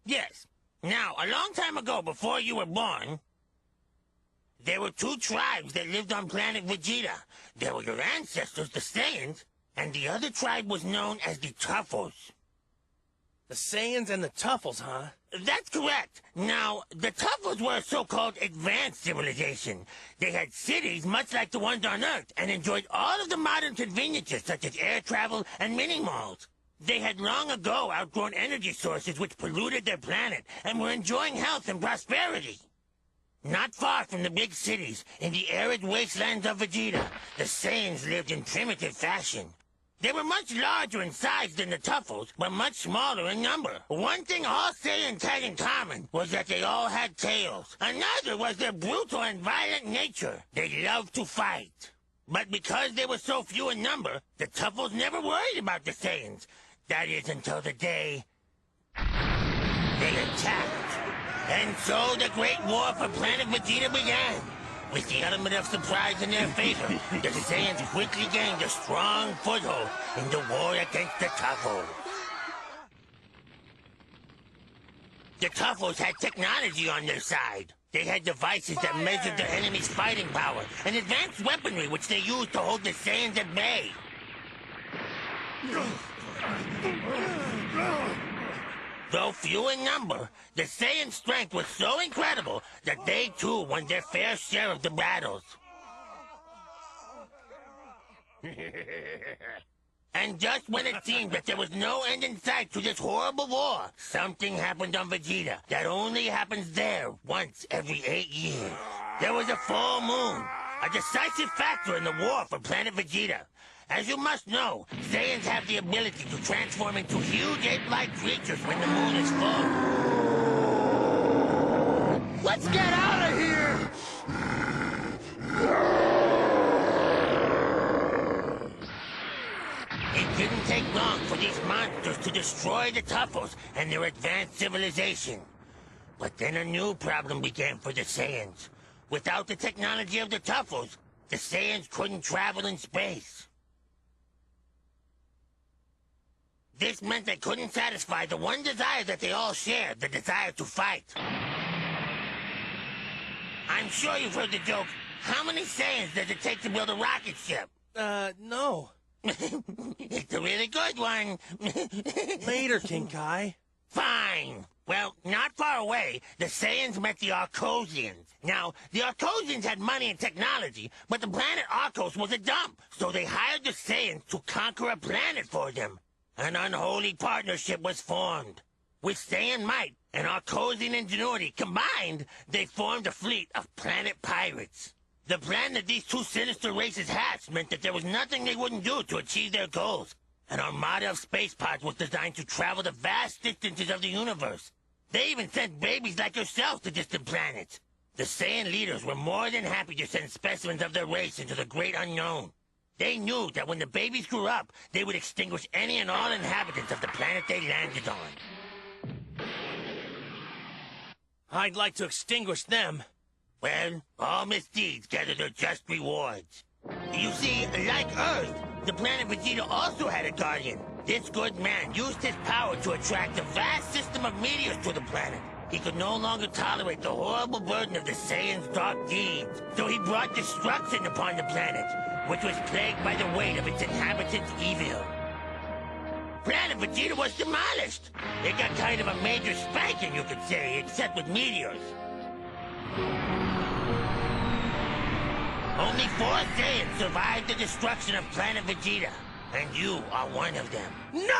Yes. Now, a long time ago, before you were born, there were two tribes that lived on planet Vegeta. There were your ancestors, the Saiyans, and the other tribe was known as the Tuffles. The Saiyans and the Tuffles, huh? That's correct. Now, the Tuffles were a so-called advanced civilization. They had cities much like the ones on Earth and enjoyed all of the modern conveniences such as air travel and mini-malls. They had long ago outgrown energy sources which polluted their planet and were enjoying health and prosperity. Not far from the big cities, in the arid wastelands of Vegeta, the Saiyans lived in primitive fashion. They were much larger in size than the Tuffles, but much smaller in number. One thing all Saiyans had in common was that they all had tails. Another was their brutal and violent nature. They loved to fight. But because they were so few in number, the Tuffles never worried about the Saiyans. That is, until the day they attacked. And so the Great War for Planet Vegeta began. With the element of surprise in their favor, the Saiyans quickly gained a strong foothold in the war against the Tuffles. The Tuffles had technology on their side. They had devices that measured their enemy's fighting power and advanced weaponry which they used to hold the Saiyans at bay. Though few in number, the Saiyan strength was so incredible that they too won their fair share of the battles. And just when it seemed that there was no end in sight to this horrible war, something happened on Vegeta that only happens there once every 8 years. There was a full moon, a decisive factor in the war for planet Vegeta. As you must know, Saiyans have the ability to transform into huge ape-like creatures when the moon is full. Let's get out of here! It didn't take long for these monsters to destroy the Tuffles and their advanced civilization. But then a new problem began for the Saiyans. Without the technology of the Tuffles, the Saiyans couldn't travel in space. This meant they couldn't satisfy the one desire that they all shared, the desire to fight. I'm sure you've heard the joke, how many Saiyans does it take to build a rocket ship? No. It's a really good one. Later, King Kai. Fine. Well, not far away, the Saiyans met the Arcosians. Now, the Arcosians had money and technology, but the planet Arcos was a dump, so they hired the Saiyans to conquer a planet for them. An unholy partnership was formed. With Saiyan might and Arcosian ingenuity combined, they formed a fleet of planet pirates. The plan that these two sinister races hatched meant that there was nothing they wouldn't do to achieve their goals. An armada of space pods was designed to travel the vast distances of the universe. They even sent babies like yourself to distant planets. The Saiyan leaders were more than happy to send specimens of their race into the great unknown. They knew that when the babies grew up, they would extinguish any and all inhabitants of the planet they landed on. I'd like to extinguish them. Well, all misdeeds gather their just rewards. You see, like Earth, the planet Vegeta also had a guardian. This good man used his power to attract a vast system of meteors to the planet. He could no longer tolerate the horrible burden of the Saiyans' dark deeds, so he brought destruction upon the planet, which was plagued by the weight of its inhabitants' evil. Planet Vegeta was demolished. It got kind of a major spanking, you could say, except with meteors. Only 4 Saiyans survived the destruction of Planet Vegeta, and you are one of them. No!